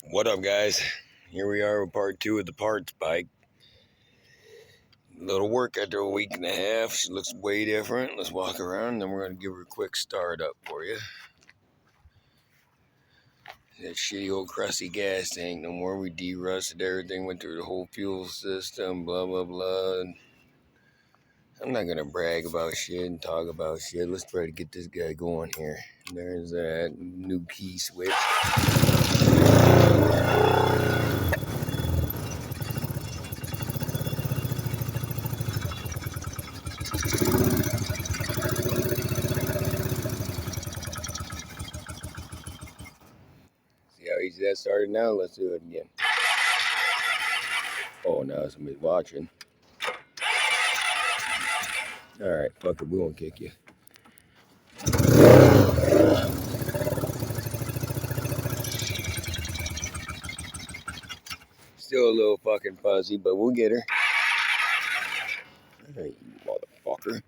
What up, guys? Here we are with part 2 of the parts bike. Little work after a week and a half. She looks way different. Let's walk around, and then we're going to give her a quick start up for you. That shitty old crusty gas tank. No more. We de-rusted everything. Went through the whole fuel system. Blah, blah, blah. I'm not going to brag about shit and talk about shit. Let's try to get this guy going here. There's that new key switch. See how easy that started now? Let's do it again. Oh, now somebody's watching. Alright, fuck it, we won't kick you. Still a little fucking fuzzy, but we'll get her. Hey, you motherfucker.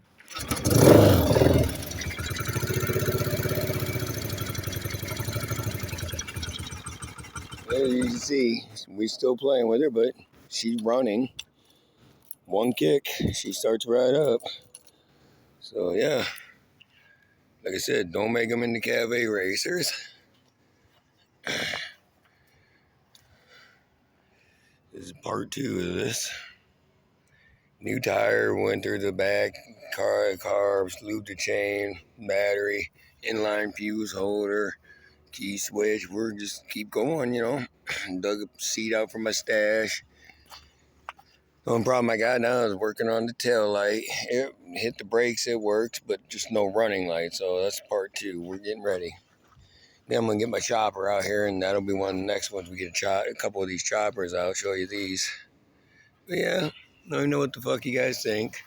As you can see, we still playing with her, but she's running. One kick, she starts right up. So yeah, like I said, don't make them into cafe racers. This is part 2 of this. New tire, went through the back, carbs, lubed the chain, battery, inline fuse holder, key switch. We're just keep going, you know. Dug a seat out from my stash. The only problem I got now is working on the tail light. It hit the brakes, it works, but just no running light. So that's part 2. We're getting ready. Then I'm gonna get my chopper out here, and that'll be one of the next ones. We get a couple of these choppers. I'll show you these. But yeah, let me know what the fuck you guys think.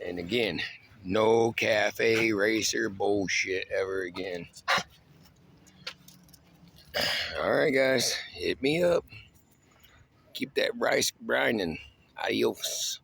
And again, no cafe racer bullshit ever again. All right, guys, hit me up. Keep that rice grinding. Adios.